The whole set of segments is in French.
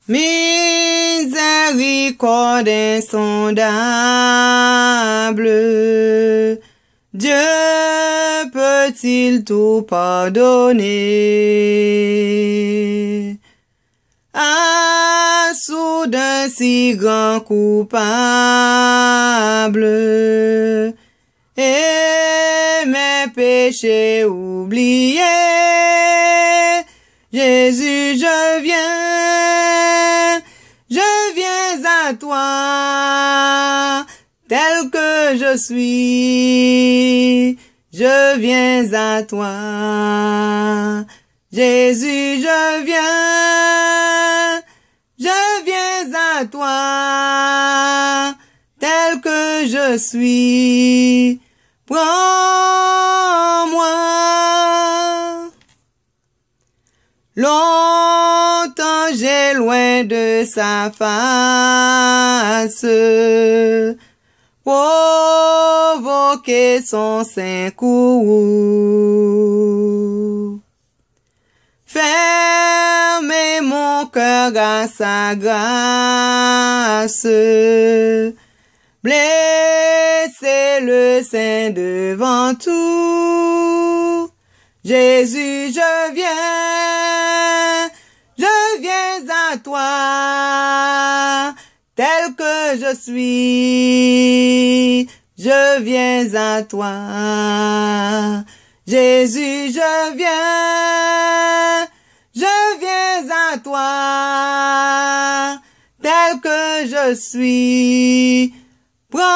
Miséricorde insondable, Dieu peut-il tout pardonner? À soudain si grand coupable, et mes péchés oubliés, Jésus, je viens à toi, tel que je suis, je viens à toi. Jésus, je viens à toi, tel que je suis, prends-moi. Longtemps j'ai loin de sa face provoqué son saint courroux. Fermez mon cœur à sa grâce, blessez le saint devant tout. Jésus, je viens à toi, tel que je suis, je viens à toi. Jésus, je viens à toi, tel que je suis, prends-moi.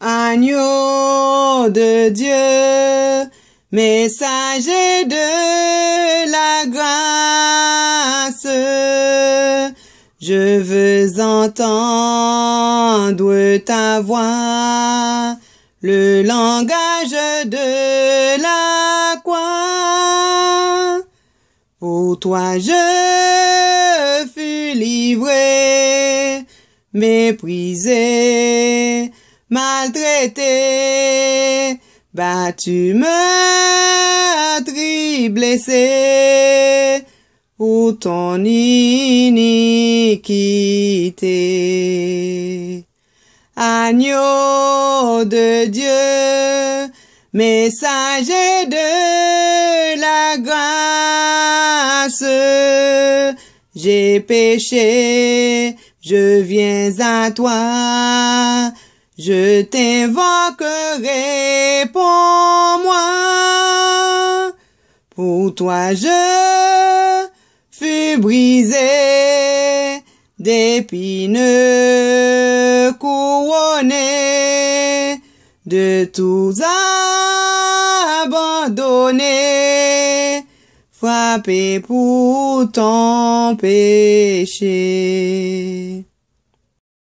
Agneau de Dieu, messager de la grâce, je veux entendre ta voix, le langage de la croix. Pour toi je fus livré, méprisé, maltraité, battu, meurtri, blessé, pour ton iniquité. Agneau de Dieu, messager de la grâce, j'ai péché, je viens à toi, je t'invoquerai, réponds-moi. Pour toi je fus brisé, d'épineux couronné, de tous abandonné, frappé pour ton péché.